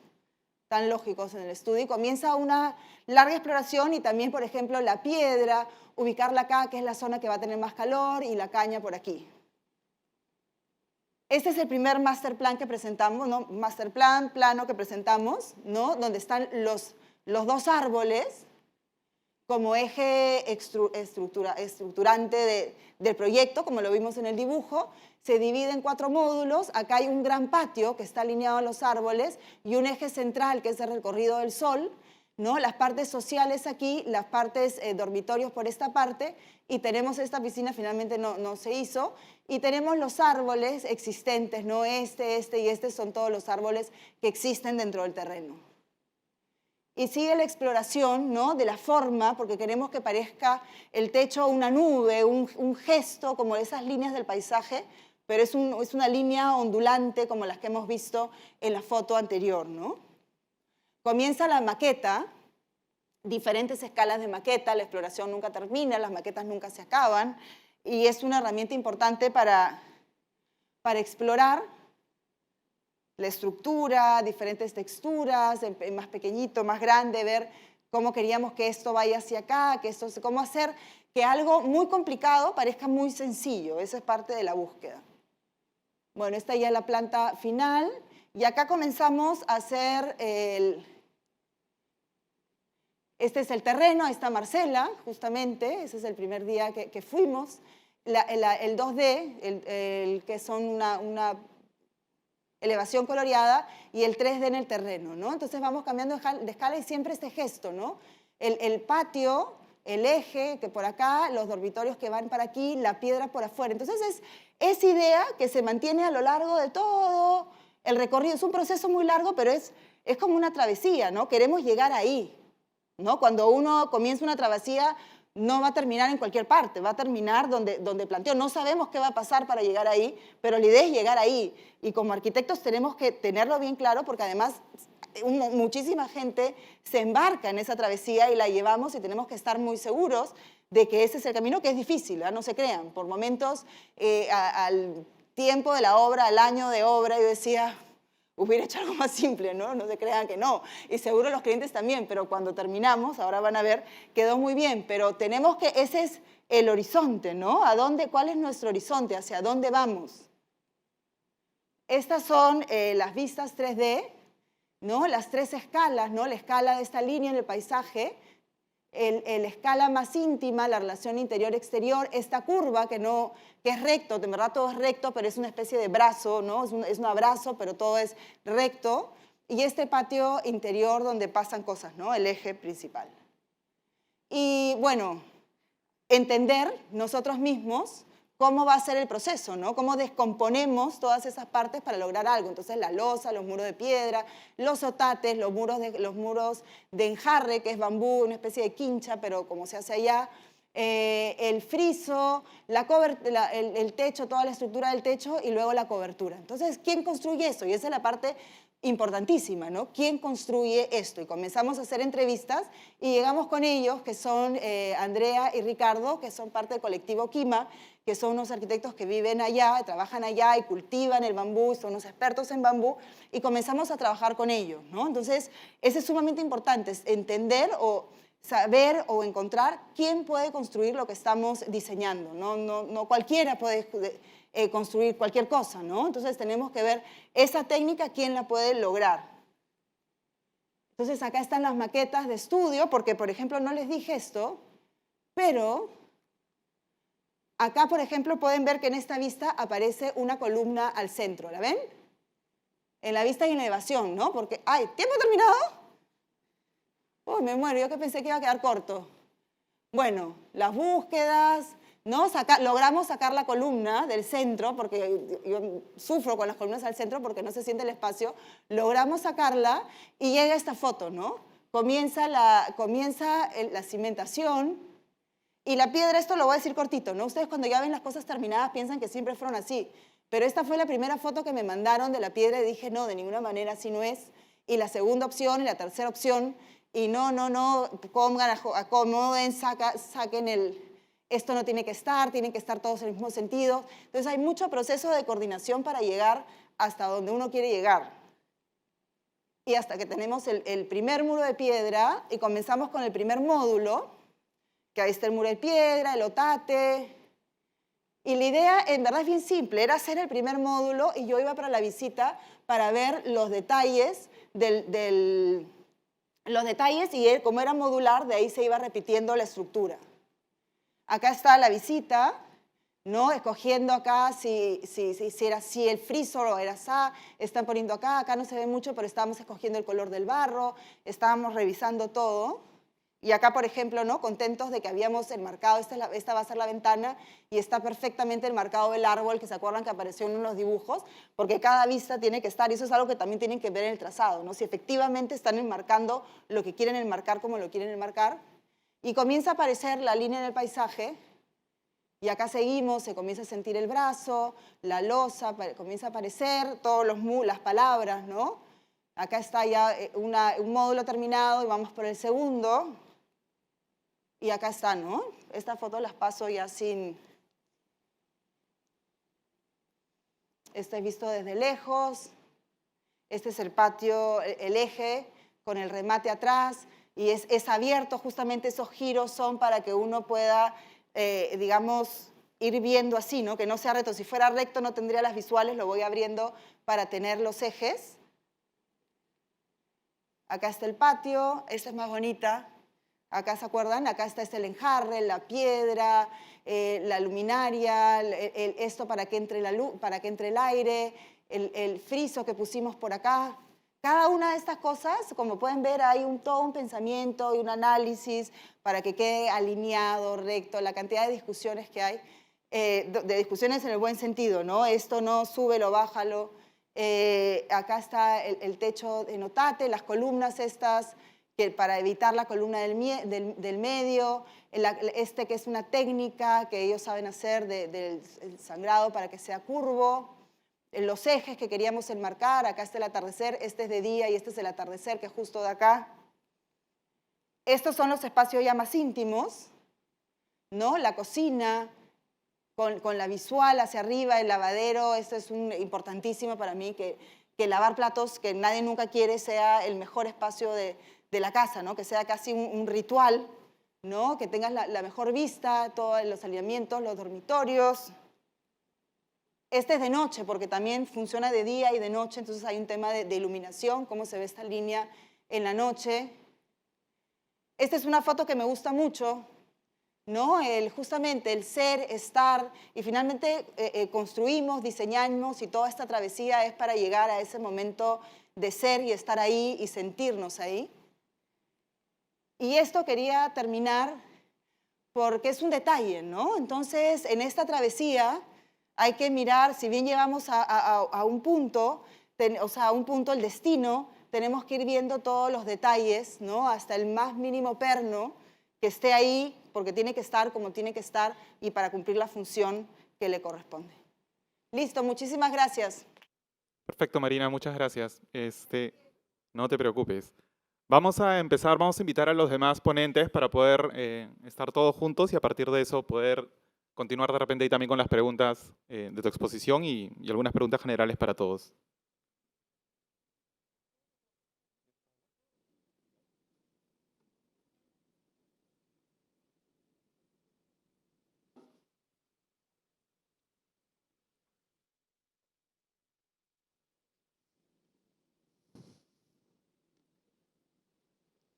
tan lógicos en el estudio. Y comienza una larga exploración y también, por ejemplo, la piedra, ubicarla acá, que es la zona que va a tener más calor, y la caña por aquí. Este es el primer master plan que presentamos, ¿no? Master plan, plano que presentamos, ¿no? Donde están los 2 árboles como eje estructurante del proyecto, como lo vimos en el dibujo. Se divide en 4 módulos. Acá hay un gran patio que está alineado a los árboles y un eje central que es el recorrido del sol, ¿no? Las partes sociales aquí, las partes dormitorios por esta parte, y tenemos esta piscina, finalmente no se hizo, y tenemos los árboles existentes, ¿no? Este y este son todos los árboles que existen dentro del terreno. Y sigue la exploración, ¿no? De la forma, porque queremos que parezca el techo una nube, un gesto como esas líneas del paisaje, pero es una línea ondulante como las que hemos visto en la foto anterior, ¿no? Comienza la maqueta, diferentes escalas de maqueta, la exploración nunca termina, las maquetas nunca se acaban, y es una herramienta importante para explorar la estructura, diferentes texturas, más pequeñito, más grande, ver cómo queríamos que esto vaya hacia acá, cómo hacer que algo muy complicado parezca muy sencillo. Esa es parte de la búsqueda. Bueno, esta ya es la planta final, y acá comenzamos a hacer este es el terreno, ahí está Marcela, justamente, ese es el primer día que fuimos. El 2D, que son una elevación coloreada, y el 3D en el terreno, ¿no? Entonces vamos cambiando de escala y siempre este gesto, ¿no? El patio, el eje, que por acá, los dormitorios que van para aquí, la piedra por afuera. Entonces es idea que se mantiene a lo largo de todo el recorrido. Es un proceso muy largo, pero es como una travesía, ¿no? Queremos llegar ahí, ¿no? Cuando uno comienza una travesía, no va a terminar en cualquier parte, va a terminar donde planteó. No sabemos qué va a pasar para llegar ahí, pero la idea es llegar ahí. Y como arquitectos tenemos que tenerlo bien claro, porque además muchísima gente se embarca en esa travesía y la llevamos, y tenemos que estar muy seguros de que ese es el camino, que es difícil, ¿eh? No se crean. Por momentos, al tiempo de la obra, al año de obra, yo decía, hubiera hecho algo más simple, ¿no? No se crean que no. Y seguro los clientes también, pero cuando terminamos, ahora van a ver, quedó muy bien. Pero tenemos que, ese es el horizonte, ¿no? ¿Cuál es nuestro horizonte? ¿Hacia dónde vamos? Estas son las vistas 3D, ¿no? Las 3 escalas, ¿no? La escala de esta línea en el paisaje, la escala más íntima, la relación interior-exterior, esta curva que es recto, de verdad todo es recto, pero es una especie de brazo, ¿no? Es un abrazo, pero todo es recto. y este patio interior donde pasan cosas, ¿no? El eje principal. Y bueno, entender nosotros mismos cómo va a ser el proceso, ¿no? Cómo descomponemos todas esas partes para lograr algo. Entonces la losa, los muros de piedra, los otates, los muros de enjarre, que es bambú, una especie de quincha, pero como se hace allá, el friso, el techo, toda la estructura del techo y luego la cobertura. Entonces, ¿quién construye eso? Y esa es la parte importantísima, ¿no? ¿Quién construye esto? Y comenzamos a hacer entrevistas y llegamos con ellos, que son Andrea y Ricardo, que son parte del colectivo Quima, que son unos arquitectos que viven allá, trabajan allá y cultivan el bambú, son unos expertos en bambú, y comenzamos a trabajar con ellos, ¿no? Entonces, eso es sumamente importante, es entender o saber o encontrar quién puede construir lo que estamos diseñando. No cualquiera puede construir cualquier cosa, ¿no? Entonces tenemos que ver esa técnica, quién la puede lograr. Entonces acá están las maquetas de estudio, porque por ejemplo no les dije esto, pero acá por ejemplo pueden ver que en esta vista aparece una columna al centro, ¿la ven? En la vista y en la elevación, ¿no? Porque, ¡ay! ¿Tiempo terminado? Uy, me muero, yo que pensé que iba a quedar corto. Bueno, las búsquedas, ¿no? Logramos sacar la columna del centro, porque yo sufro con las columnas al centro porque no se siente el espacio. Logramos sacarla y llega esta foto, ¿no? Comienza la cimentación y la piedra, esto lo voy a decir cortito, ¿no? Ustedes cuando ya ven las cosas terminadas piensan que siempre fueron así, pero esta fue la primera foto que me mandaron de la piedra y dije, no, de ninguna manera así no es. Y la segunda opción y la tercera opción, y no, pongan, acomoden, saquen esto no tiene que estar, tienen que estar todos en el mismo sentido. Entonces hay mucho proceso de coordinación para llegar hasta donde uno quiere llegar. Y hasta que tenemos el primer muro de piedra y comenzamos con el primer módulo, que ahí está el muro de piedra, el otate. Y la idea en verdad es bien simple, era hacer el primer módulo y yo iba para la visita para ver los detalles y como era modular, de ahí se iba repitiendo la estructura. Acá está la visita, ¿no? Escogiendo acá si era así el friso o era así, están poniendo acá no se ve mucho, pero estábamos escogiendo el color del barro, estábamos revisando todo. Y acá, por ejemplo, ¿no? Contentos de que habíamos enmarcado, esta va a ser la ventana y está perfectamente enmarcado el árbol, que se acuerdan que apareció en unos dibujos, porque cada vista tiene que estar, y eso es algo que también tienen que ver en el trazado, ¿no? Si efectivamente están enmarcando lo que quieren enmarcar como lo quieren enmarcar. Y comienza a aparecer la línea en el paisaje, y acá seguimos, se comienza a sentir el brazo, la losa, comienza a aparecer, todas las palabras, ¿no? Acá está ya un módulo terminado y vamos por el segundo. Y acá está, ¿no? Esta foto las paso ya sin... Este es visto desde lejos. Este es el patio, el eje, con el remate atrás. Y es abierto, justamente esos giros son para que uno pueda, digamos, ir viendo así, ¿no? Que no sea recto. Si fuera recto no tendría las visuales, lo voy abriendo para tener los ejes. Acá está el patio, esta es más bonita. Acá, ¿se acuerdan? Acá está el enjarre, la piedra, la luminaria, esto para que entre la luz, para que entre el aire, el friso que pusimos por acá. Cada una de estas cosas, como pueden ver, hay todo un pensamiento y un análisis para que quede alineado, recto, la cantidad de discusiones que hay, de discusiones en el buen sentido, ¿no? Esto no, súbelo, bájalo. Acá está el techo en otate, las columnas estas, para evitar la columna del medio, que es una técnica que ellos saben hacer del sangrado para que sea curvo, los ejes que queríamos enmarcar, acá está el atardecer, este es de día y este es el atardecer que es justo de acá. Estos son los espacios ya más íntimos, ¿no? La cocina, con la visual hacia arriba, el lavadero, esto es importantísimo para mí, que lavar platos, que nadie nunca quiere, sea el mejor espacio de la casa, ¿no? Que sea casi un ritual, ¿no? Que tengas la mejor vista, todos los alineamientos, los dormitorios. Este es de noche, porque también funciona de día y de noche, entonces hay un tema de iluminación, cómo se ve esta línea en la noche. Esta es una foto que me gusta mucho, ¿no? Justamente el ser, estar, y finalmente construimos, diseñamos, y toda esta travesía es para llegar a ese momento de ser y estar ahí y sentirnos ahí. Y esto quería terminar porque es un detalle, ¿no? Entonces, en esta travesía hay que mirar, si bien llegamos a un punto, o sea, a un punto, el destino, tenemos que ir viendo todos los detalles, ¿no? Hasta el más mínimo perno, que esté ahí porque tiene que estar como tiene que estar y para cumplir la función que le corresponde. Listo, muchísimas gracias. Perfecto, Marina, muchas gracias. No te preocupes. Vamos a empezar, vamos a invitar a los demás ponentes para poder estar todos juntos y a partir de eso poder continuar de repente ahí también con las preguntas de tu exposición y algunas preguntas generales para todos.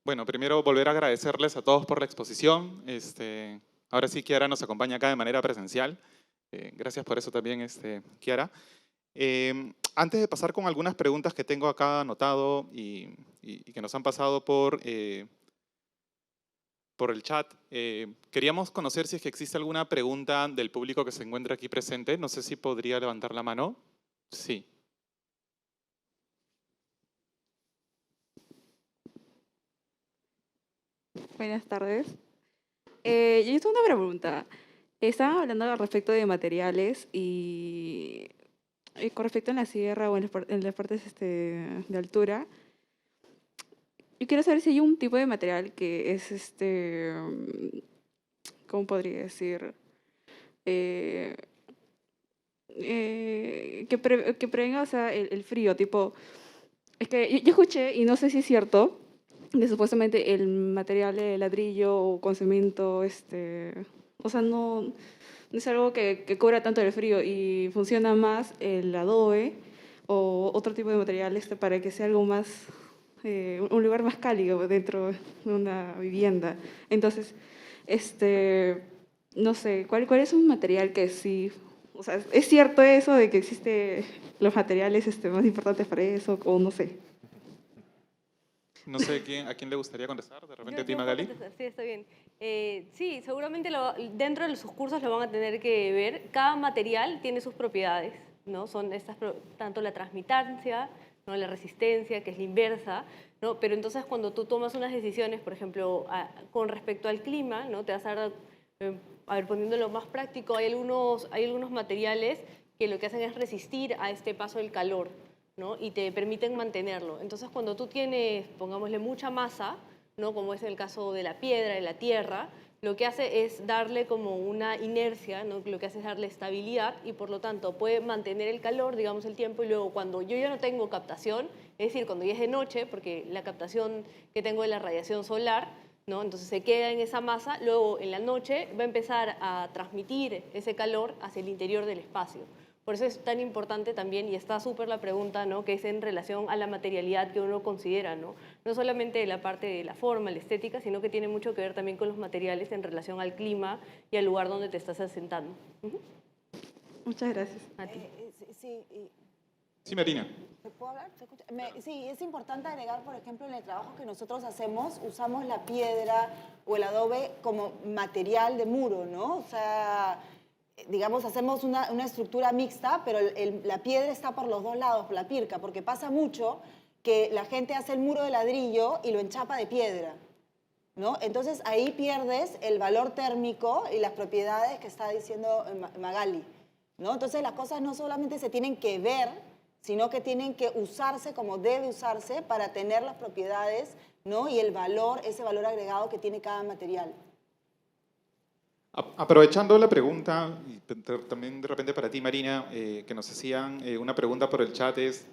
Bueno, primero volver a agradecerles a todos por la exposición. Ahora sí, Kiara nos acompaña acá de manera presencial. Gracias por eso también, Kiara. Antes de pasar con algunas preguntas que tengo acá anotado y que nos han pasado por el chat, queríamos conocer si es que existe alguna pregunta del público que se encuentra aquí presente. No sé si podría levantar la mano. Sí. Buenas tardes. Yo tengo una pregunta. Estaban hablando al respecto de materiales y con respecto en la sierra o en las partes de altura. Yo quiero saber si hay un tipo de material que es ¿cómo podría decir? Eh, que prevenga, o sea, el frío, tipo, es que yo escuché, y no sé si es cierto, de supuestamente el material de ladrillo o con cemento, o sea, no es algo que cubra tanto el frío y funciona más el adobe o otro tipo de material para que sea algo más, un lugar más cálido dentro de una vivienda. Entonces, no sé, ¿cuál es un material que sí, o sea, es cierto eso de que existe los materiales más importantes para eso o no sé? No sé a quién le gustaría contestar. De repente a ti, Yo puedo Magali. contestar, sí, está bien. Sí, seguramente dentro de sus cursos lo van a tener que ver. Cada material tiene sus propiedades, ¿no? Son tanto la transmitancia, ¿no? La resistencia, que es la inversa, ¿no? Pero entonces cuando tú tomas unas decisiones, por ejemplo, con respecto al clima, ¿no? Te vas a ver, poniéndolo más práctico, hay algunos materiales que lo que hacen es resistir a este paso del calor, ¿no? Y te permiten mantenerlo. Entonces, cuando tú tienes, pongámosle, mucha masa, ¿no? Como es el caso de la piedra, de la tierra, lo que hace es darle como una inercia, ¿no? Lo que hace es darle estabilidad y por lo tanto puede mantener el calor, digamos, el tiempo, y luego cuando yo ya no tengo captación, es decir, cuando ya es de noche, porque la captación que tengo de la radiación solar, ¿no? Entonces se queda en esa masa, luego en la noche va a empezar a transmitir ese calor hacia el interior del espacio. Por eso es tan importante también, y está súper la pregunta, ¿no? Que es en relación a la materialidad que uno considera, ¿no? No solamente la parte de la forma, la estética, sino que tiene mucho que ver también con los materiales en relación al clima y al lugar donde te estás asentando. Muchas gracias. A ti. Sí, Marina. ¿Te puedo hablar? ¿Se escucha? Sí, es importante agregar, por ejemplo, en el trabajo que nosotros hacemos, usamos la piedra o el adobe como material de muro, ¿no? O sea, digamos, hacemos una estructura mixta, pero la piedra está por los dos lados, por la pirca, porque pasa mucho que la gente hace el muro de ladrillo y lo enchapa de piedra, ¿no? Entonces ahí pierdes el valor térmico y las propiedades que está diciendo Magali, ¿no? Entonces las cosas no solamente se tienen que ver, sino que tienen que usarse como debe usarse para tener las propiedades, ¿no? Y el valor, ese valor agregado que tiene cada material. Aprovechando la pregunta, y también de repente para ti, Marina, que nos hacían una pregunta por el chat es,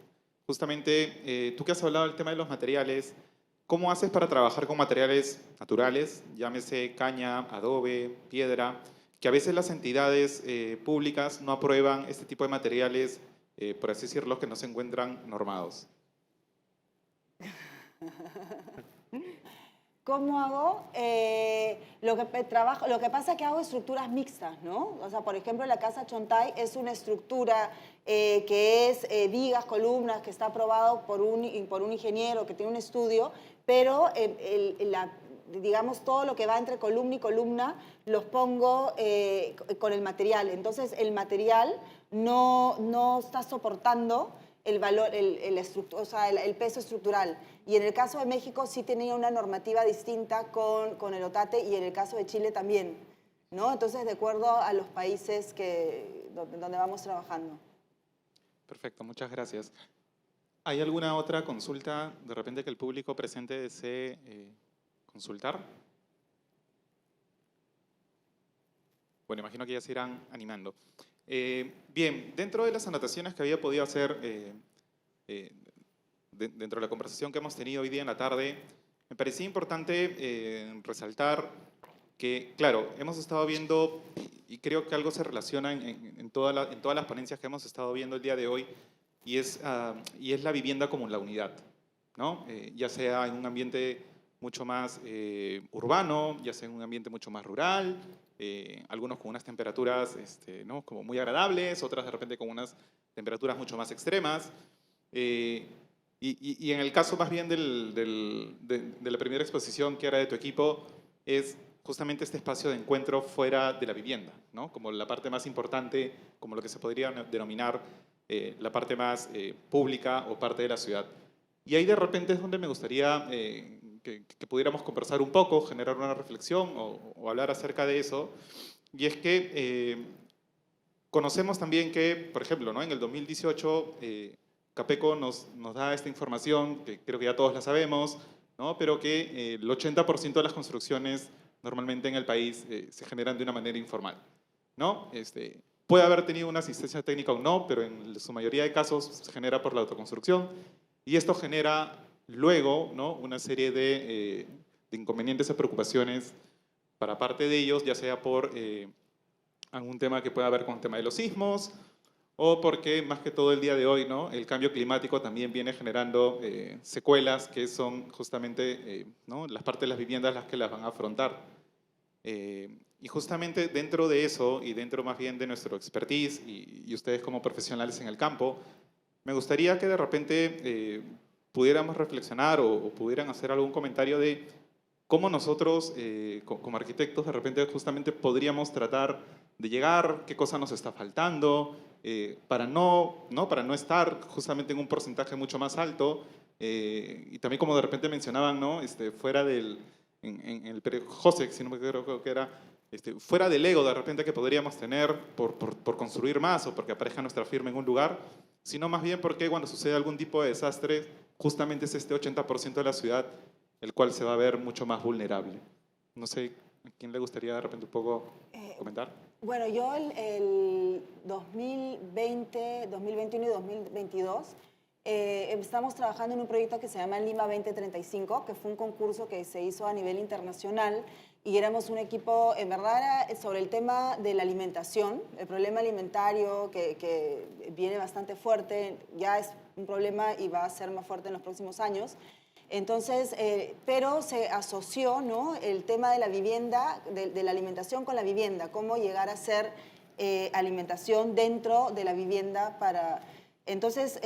justamente, tú que has hablado del tema de los materiales, ¿cómo haces para trabajar con materiales naturales, llámese caña, adobe, piedra, que a veces las entidades públicas no aprueban este tipo de materiales, por así decirlo, que no se encuentran normados? ¿Cómo hago? Lo que pasa es que hago estructuras mixtas, ¿no? O sea, por ejemplo, la Casa Chontay es una estructura que es vigas, columnas, que está aprobado por un ingeniero que tiene un estudio, pero digamos, todo lo que va entre columna y columna los pongo con el material. Entonces, el material no está soportando el valor, o sea, el peso estructural. Y en el caso de México sí tenía una normativa distinta con el OTATE, y en el caso de Chile también, ¿no? Entonces, de acuerdo a los países donde vamos trabajando. Perfecto, muchas gracias. ¿Hay alguna otra consulta de repente que el público presente desee consultar? Bueno, imagino que ya se irán animando. Bien, dentro de las anotaciones que había podido hacer dentro de la conversación que hemos tenido hoy día en la tarde, me parecía importante resaltar que, claro, hemos estado viendo, y creo que algo se relaciona en todas las ponencias que hemos estado viendo el día de hoy, y es la vivienda como la unidad, ¿no? Ya sea en un ambiente mucho más urbano, ya sea en un ambiente mucho más rural, algunos con unas temperaturas ¿no? como muy agradables, otras de repente con unas temperaturas mucho más extremas. Y en el caso más bien de la primera exposición que era de tu equipo, es justamente este espacio de encuentro fuera de la vivienda, ¿no? Como la parte más importante, como lo que se podría denominar la parte más pública o parte de la ciudad. Y ahí de repente es donde me gustaría que pudiéramos conversar un poco, generar una reflexión o hablar acerca de eso. Y es que conocemos también que, por ejemplo, ¿no? En el 2018 Capeco nos da esta información, que creo que ya todos la sabemos, ¿no? Pero que el 80% de las construcciones normalmente en el país se generan de una manera informal, ¿no? Puede haber tenido una asistencia técnica o no, pero en su mayoría de casos se genera por la autoconstrucción, y esto genera luego, ¿no? una serie de inconvenientes o preocupaciones para parte de ellos, ya sea por algún tema que pueda ver con el tema de los sismos, o porque más que todo el día de hoy, ¿no? el cambio climático también viene generando secuelas que son justamente ¿no? las partes de las viviendas las que las van a afrontar. Y justamente dentro de eso, y dentro más bien de nuestro expertise, y ustedes como profesionales en el campo, me gustaría que de repente pudiéramos reflexionar o pudieran hacer algún comentario de cómo nosotros, como arquitectos, de repente justamente podríamos tratar de llegar, qué cosa nos está faltando, para no estar justamente en un porcentaje mucho más alto, y también como de repente mencionaban, ¿no? Fuera del, en el periodo José, si no me creo que era, fuera del ego de repente que podríamos tener por construir más o porque aparezca nuestra firma en un lugar, sino más bien porque cuando sucede algún tipo de desastre, justamente es este 80% de la ciudad el cual se va a ver mucho más vulnerable. No sé, ¿a quién le gustaría de repente un poco comentar? Bueno, yo el 2020, 2021 y 2022 estamos trabajando en un proyecto que se llama Lima 2035, que fue un concurso que se hizo a nivel internacional, y éramos un equipo, en verdad, era sobre el tema de la alimentación, el problema alimentario que viene bastante fuerte, ya es un problema y va a ser más fuerte en los próximos años. Entonces, pero se asoció, ¿no? el tema de la vivienda, de la alimentación con la vivienda, cómo llegar a hacer alimentación dentro de la vivienda para... Entonces,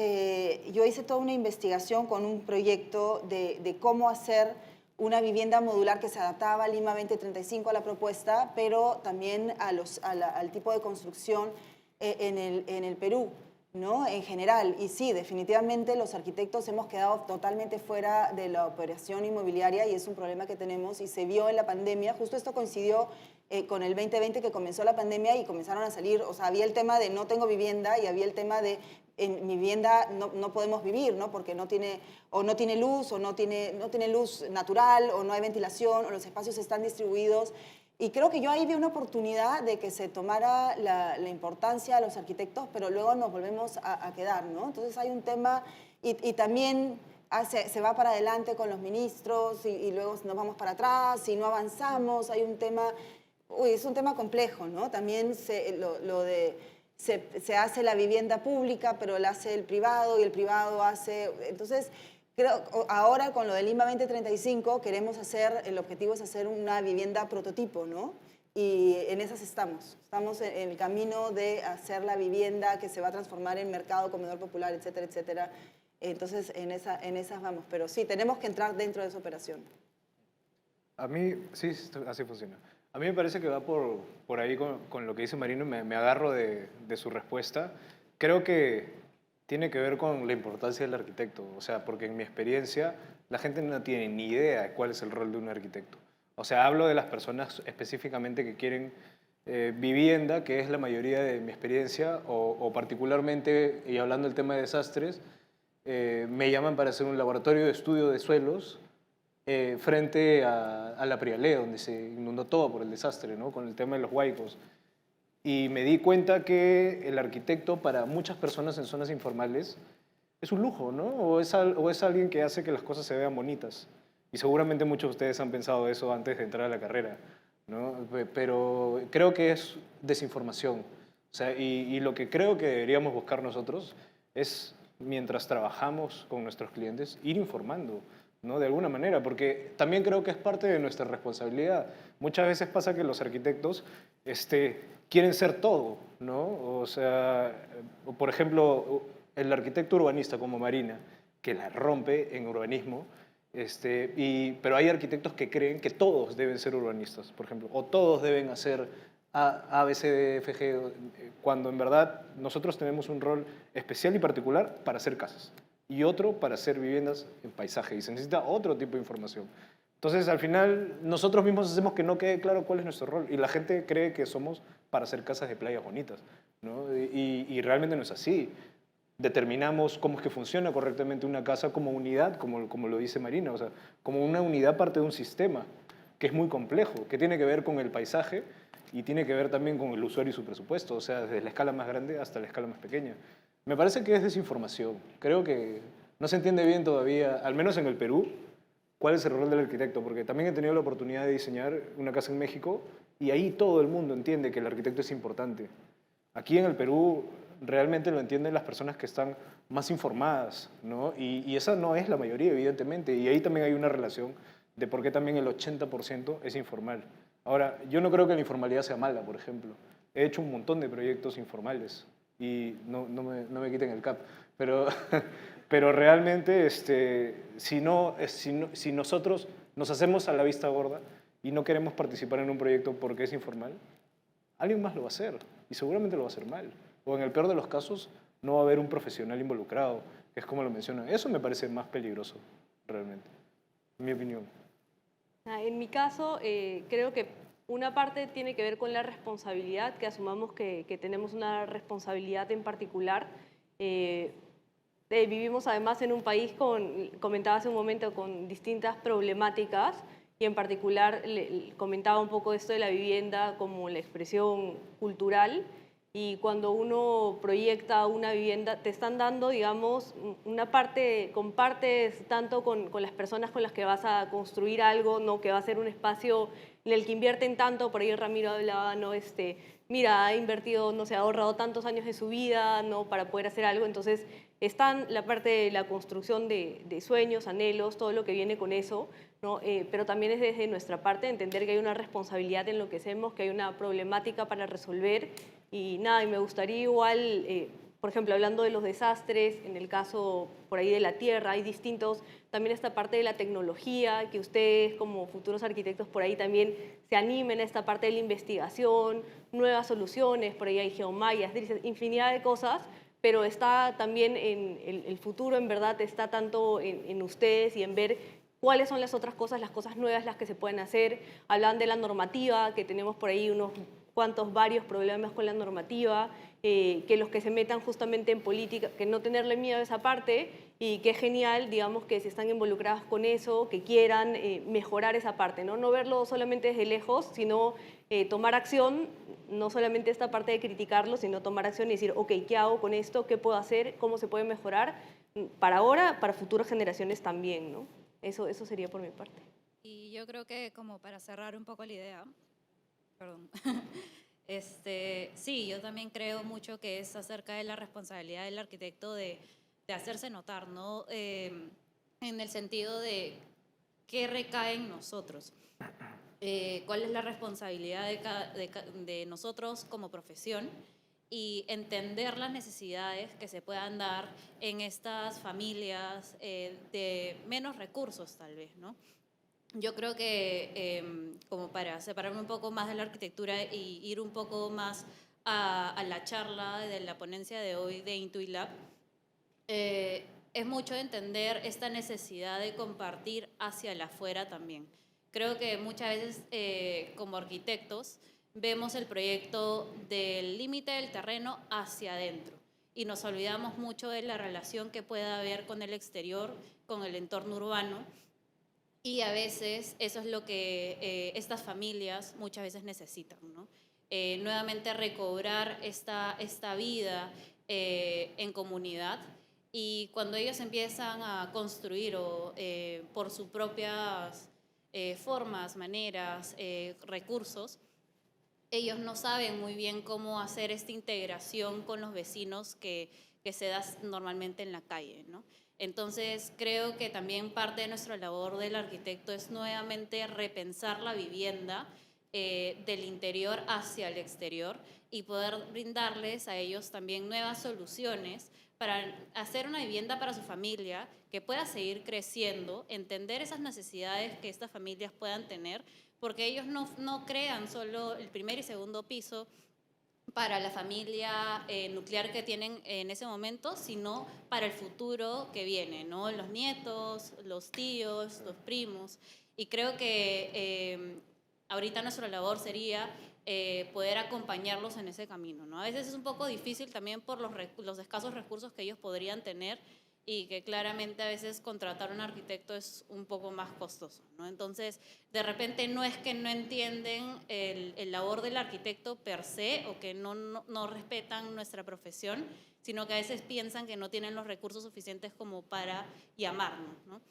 yo hice toda una investigación con un proyecto de cómo hacer una vivienda modular que se adaptaba a Lima 2035 a la propuesta, pero también al tipo de construcción en el Perú, ¿no? En general. Y sí, definitivamente los arquitectos hemos quedado totalmente fuera de la operación inmobiliaria, y es un problema que tenemos y se vio en la pandemia. Justo esto coincidió con el 2020, que comenzó la pandemia y comenzaron a salir, o sea, había el tema de no tengo vivienda y había el tema de en mi vivienda no podemos vivir, ¿no? Porque no tiene luz, o no tiene luz natural, o no hay ventilación, o los espacios están distribuidos. Y creo que yo ahí vi una oportunidad de que se tomara la importancia a los arquitectos, pero luego nos volvemos a quedar, ¿no? Entonces hay un tema, y también se va para adelante con los ministros, y luego nos vamos para atrás y no avanzamos. Hay un tema, es un tema complejo, ¿no? También se hace la vivienda pública, pero la hace el privado, y el privado hace... Entonces, ahora con lo del Lima 2035 queremos hacer, el objetivo es hacer una vivienda prototipo, ¿no? Y en esas estamos. Estamos en el camino de hacer la vivienda que se va a transformar en mercado, comedor popular, etcétera, etcétera. Entonces, en esas vamos. Pero sí, tenemos que entrar dentro de esa operación. A mí, sí, así funciona. A mí me parece que va por ahí con lo que dice Marino, me agarro de su respuesta. Creo que tiene que ver con la importancia del arquitecto, o sea, porque en mi experiencia la gente no tiene ni idea de cuál es el rol de un arquitecto. O sea, hablo de las personas específicamente que quieren vivienda, que es la mayoría de mi experiencia, o particularmente, y hablando del tema de desastres, me llaman para hacer un laboratorio de estudio de suelos frente a la Prialé, donde se inundó todo por el desastre, ¿no? Con el tema de los huaicos. Y me di cuenta que el arquitecto para muchas personas en zonas informales es un lujo, ¿no? O es alguien que hace que las cosas se vean bonitas. Y seguramente muchos de ustedes han pensado eso antes de entrar a la carrera, ¿no? Pero creo que es desinformación. O sea, y lo que creo que deberíamos buscar nosotros es, mientras trabajamos con nuestros clientes, ir informando, ¿no? De alguna manera, porque también creo que es parte de nuestra responsabilidad. Muchas veces pasa que los arquitectos quieren ser todo, ¿no? O sea, por ejemplo, el arquitecto urbanista como Marina, que la rompe en urbanismo, pero hay arquitectos que creen que todos deben ser urbanistas, por ejemplo, o todos deben hacer A, B, C, D, F, G, cuando en verdad nosotros tenemos un rol especial y particular para hacer casas y otro para hacer viviendas en paisaje, y se necesita otro tipo de información. Entonces, al final, nosotros mismos hacemos que no quede claro cuál es nuestro rol, y la gente cree que somos para hacer casas de playas bonitas, ¿no? Y realmente no es así. Determinamos cómo es que funciona correctamente una casa como unidad, como lo dice Marina, o sea, como una unidad parte de un sistema que es muy complejo, que tiene que ver con el paisaje y tiene que ver también con el usuario y su presupuesto, o sea, desde la escala más grande hasta la escala más pequeña. Me parece que es desinformación. Creo que no se entiende bien todavía, al menos en el Perú, cuál es el rol del arquitecto, porque también he tenido la oportunidad de diseñar una casa en México y ahí todo el mundo entiende que el arquitecto es importante. Aquí en el Perú realmente lo entienden las personas que están más informadas, ¿no? Y esa no es la mayoría, evidentemente, y ahí también hay una relación de por qué también el 80% es informal. Ahora, yo no creo que la informalidad sea mala, por ejemplo. He hecho un montón de proyectos informales y no me quiten el cap, pero realmente si nosotros nos hacemos a la vista gorda y no queremos participar en un proyecto porque es informal, alguien más lo va a hacer y seguramente lo va a hacer mal. O en el peor de los casos, no va a haber un profesional involucrado, que es como lo mencionan. Eso me parece más peligroso, realmente, en mi opinión. En mi caso, creo que una parte tiene que ver con la responsabilidad, que asumamos que tenemos una responsabilidad en particular. Vivimos además en un país comentaba hace un momento, con distintas problemáticas, y en particular comentaba un poco esto de la vivienda como la expresión cultural. Y cuando uno proyecta una vivienda, te están dando, digamos, una parte, compartes tanto con las personas con las que vas a construir algo, ¿no? Que va a ser un espacio en el que invierten tanto. Por ahí Ramiro hablaba, ¿no? Mira, ha invertido, no sé, ha ahorrado tantos años de su vida, ¿no? Para poder hacer algo. Entonces, están la parte de la construcción de sueños, anhelos, todo lo que viene con eso, ¿no? Pero también es desde nuestra parte entender que hay una responsabilidad en lo que hacemos, que hay una problemática para resolver. Y nada, y me gustaría igual, por ejemplo, hablando de los desastres, en el caso por ahí de la tierra, hay distintos, también esta parte de la tecnología, que ustedes como futuros arquitectos por ahí también se animen a esta parte de la investigación, nuevas soluciones, por ahí hay geomallas, infinidad de cosas, pero está también en el futuro, en verdad, está tanto en ustedes y en ver cuáles son las otras cosas, las cosas nuevas, las que se pueden hacer. Hablan de la normativa, que tenemos por ahí varios problemas con la normativa, que los que se metan justamente en política, que no tenerle miedo a esa parte, y que es genial, digamos, que se están involucrados con eso, que quieran mejorar esa parte, ¿no? No verlo solamente desde lejos, sino tomar acción, no solamente esta parte de criticarlo, sino tomar acción y decir, ok, ¿qué hago con esto? ¿Qué puedo hacer? ¿Cómo se puede mejorar? Para ahora, para futuras generaciones también, ¿no? Eso sería por mi parte. Y yo creo que como para cerrar un poco la idea, perdón, sí, yo también creo mucho que es acerca de la responsabilidad del arquitecto de hacerse notar, ¿no? en el sentido de qué recae en nosotros. Cuál es la responsabilidad de nosotros como profesión y entender las necesidades que se puedan dar en estas familias de menos recursos tal vez, ¿no? Yo creo que como para separarme un poco más de la arquitectura y ir un poco más a la charla de la ponencia de hoy de Intuilab, es mucho entender esta necesidad de compartir hacia el afuera también. Creo que muchas veces como arquitectos vemos el proyecto del límite del terreno hacia adentro y nos olvidamos mucho de la relación que pueda haber con el exterior, con el entorno urbano, y a veces eso es lo que estas familias muchas veces necesitan, ¿no? Nuevamente recobrar esta vida en comunidad, y cuando ellos empiezan a construir por sus propias formas, maneras, recursos, ellos no saben muy bien cómo hacer esta integración con los vecinos que se da normalmente en la calle, ¿no? Entonces, creo que también parte de nuestra labor del arquitecto es nuevamente repensar la vivienda del interior hacia el exterior y poder brindarles a ellos también nuevas soluciones para hacer una vivienda para su familia que pueda seguir creciendo, entender esas necesidades que estas familias puedan tener, porque ellos no crean solo el primer y segundo piso para la familia nuclear que tienen en ese momento, sino para el futuro que viene, ¿no? Los nietos, los tíos, los primos. Y creo que ahorita nuestra labor sería poder acompañarlos en ese camino, ¿no? A veces es un poco difícil también por los escasos recursos que ellos podrían tener, y que claramente a veces contratar a un arquitecto es un poco más costoso, ¿no? Entonces, de repente no es que no entienden el labor del arquitecto per se o que no respetan nuestra profesión, sino que a veces piensan que no tienen los recursos suficientes como para llamarnos, ¿no?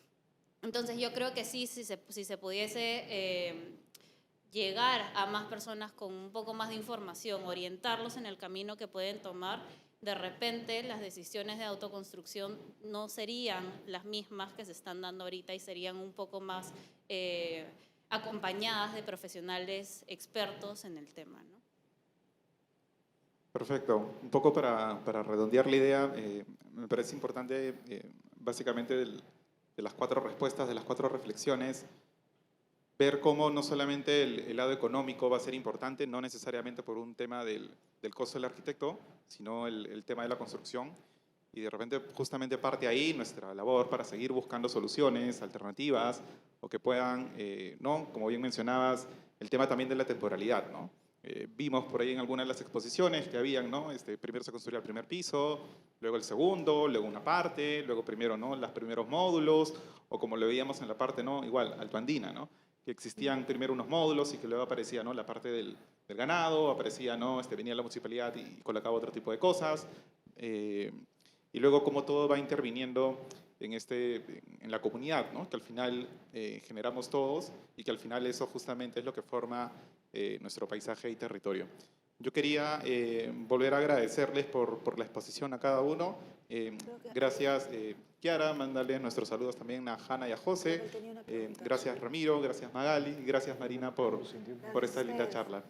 Entonces, yo creo que sí, si se pudiese llegar a más personas con un poco más de información, orientarlos en el camino que pueden tomar, de repente las decisiones de autoconstrucción no serían las mismas que se están dando ahorita y serían un poco más acompañadas de profesionales expertos en el tema, ¿no? Perfecto. Un poco para redondear la idea, me parece importante, básicamente, de las 4 respuestas, de las 4 reflexiones, ver cómo no solamente el lado económico va a ser importante, no necesariamente por un tema del costo del arquitecto, sino el tema de la construcción. Y de repente justamente parte ahí nuestra labor para seguir buscando soluciones, alternativas, o que puedan, ¿no? Como bien mencionabas, el tema también de la temporalidad, ¿no? Vimos por ahí en algunas de las exposiciones que habían, ¿no? Primero se construía el primer piso, luego el segundo, luego una parte, luego primero, ¿no? Los primeros módulos, o como lo veíamos en la parte, ¿no? Igual, altoandina, ¿no? Que existían primero unos módulos y que luego aparecía, ¿no? La parte del ganado, aparecía, ¿no? Venía la municipalidad y colocaba otro tipo de cosas. Y luego cómo todo va interviniendo en la comunidad, ¿no? Que al final generamos todos y que al final eso justamente es lo que forma nuestro paisaje y territorio. Yo quería volver a agradecerles por la exposición a cada uno. Gracias, Kiara, mándale nuestros saludos también a Hanna y a José. Gracias, Ramiro, gracias, Magali, y gracias, Marina, por esta linda charla.